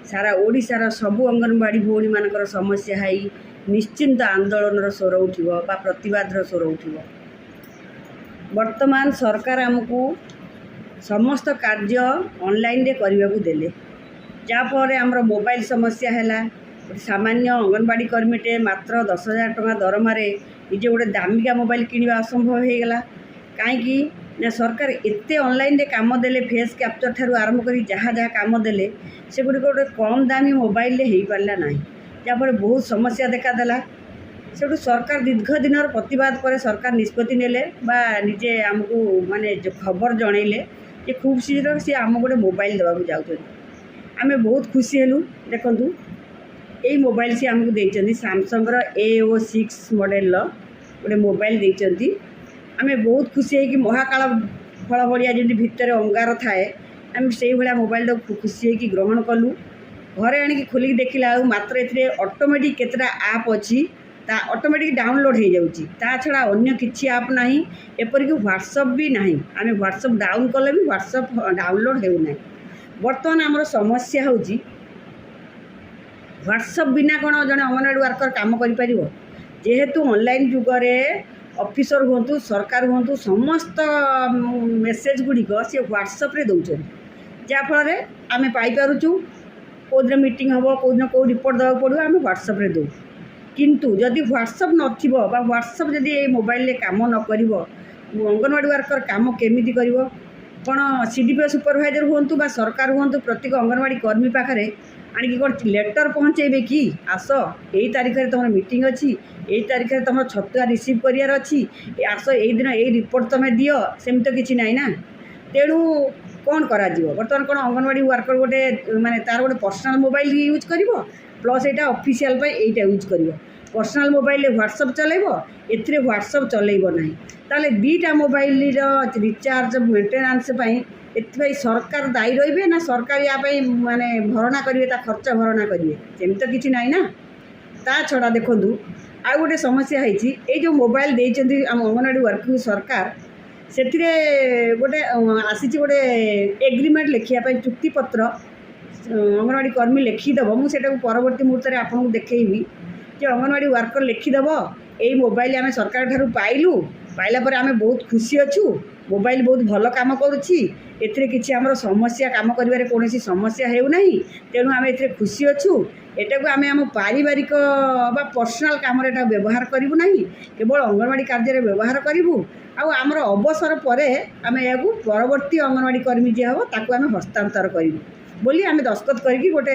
सारा ओडिशार सबु अंगनवाड़ी भौणी मानकर समस्या है निश्चिंत आंदोलन स्वर उठिब बा प्रतिवाद स्वर उठिब। वर्तमान सरकार आमको समस्त कार्य ऑनलाइन रे करने को देले जाफल आमर मोबाइल समस्या है। सामान्य अंगनवाड़ी कर्मीटे मात्र 10,000 टଙ୍କା दरमारे निजे गोटे दामिका मोबाइल किणवा असंभव हो गला। कहीं ना सरकार एते ऑनलाइन रे काम देले फेस कैप्चर ठारू आरंभ करी जहाँ जहाँ काम देले से गुड़ी गोटे कम दामी मोबाइल रे हो पारा ना जहाँफल बहुत समस्या देखादेला। से सरकार दीर्घ दिन प्रतिवाद पर सरकार निष्पत्ति नेले बा निजे आमको माने जो खबर जनइले कि खूब शीघ्र सी आम गोटे मोबाइल देवाक जाऊँ। आम बहुत खुशी हेलु। देखूँ यही मोबाइल सी आमको देइचंदी सैमसंग AO6 मॉडल गोटे मोबाइल देइचंदी। आम बहुत खुशी है कि महाकाल फल भाया जमी भितर अंगार थाए आम से भाया मोबाइल खुशी है कि ग्रहण कलु। घरे आणिकी खोलिक देखला मात्र ए ऑटोमेटिक केतटा आप अच्छी ता ऑटोमेटिक डाउनलोड हो जाऊँगी। ता छड़ा अन्य किसी आप ना एपरिक व्हाट्सएप भी ना। आम व्हाट्सएप डाउन कले भी व्हाट्सएप डाउनलोड होना। बर्तमान आमर समस्या हूँ व्हाट्सएप बिना कौन जड़े अंगनवाड़ी वर्कर काम कर जेहेतु ऑनलाइन जुगरे ऑफिसर हूँ सरकार हूँ समस्त मेसेज गुड़िक सी व्हाट्सएप रे दौरान जहाँफल आम पाइपरचु कौन मीटिंग हम कौन कौ रिपोर्ट देवा पड़ो आम व्हाट्सएप रे दौ। किंतु जदि व्हाट्सएप नथिबो बा व्हाट्सएप जदि ए मोबाइल रे काम न करिवो अंगनवाड़ी वर्कर काम केमिति करिवो कौन CDPO सुपरवाइजर हूँ बा सरकार हूँ प्रत्येक अंगनवाड़ी कर्मी पाखे आणिकी कौन लेटर पहुँचे कि आस यही तारीख में तुम मीटिंग अच्छी यही तारीख में तुम छतुआ रिसीव करार अच्छी आस यही दिन यही रिपोर्ट तुम्हें दियो सेमती तो किसी ना ना। तेणु कौन करा बर्तमान कौन अंगनवाड़ी वर्कर गोटे माने तार गोटे पर्सनल मोबाइल यूज कर प्लस यहाँ ऑफिशियल यहीटा यूज कर पर्सनल मोबाइल व्हाट्सएप चलेब ए व्हाट्सएप चलेब ना ताले दीटा मोबाइल रिचार्ज मेंटेनांस एथपाई सरकार दायी रही ना सरकार या माने भरणा करेंगे खर्च भरणा करेंगे सेमती तो किसी ना ना। ता छड़ा देखूँ आ गोटे समस्या है जो मोबाइल देती आम अंगनवाड़ी वर्किंग सरकार से गोटे आसी गोटे एग्रीमेंट लिखापी चुक्तिपत्र अंगनवाड़ी कर्मी लिखिदेव मुझे परवर्ती मुहूर्त में आपको देखी कि अंगनवाड़ी वर्कर लिखिदेव यही मोबाइल आम सरकार ठारू पाइलु पाइला पर आम बहुत खुशी अच्छु मोबाइल बहुत भल काम करुच्ची एथिरे किछि हमर समस्या काम करिवारे कोनोसी समस्या हेउ नाही। तेणु आम एथिरे खुशी अच्छु एटा को आम पारिवारिक बा पर्सनल काम रे एटा व्यवहार करिवु नाही केवल अंगनवाड़ी कार्य रे व्यवहार करिवु आ हमर अवसर परे आम या परवर्ती अंगनवाड़ी कर्मी जे हबो ताकू आम हस्तांतर करिवु बोली आम दस्तखत करके गोटे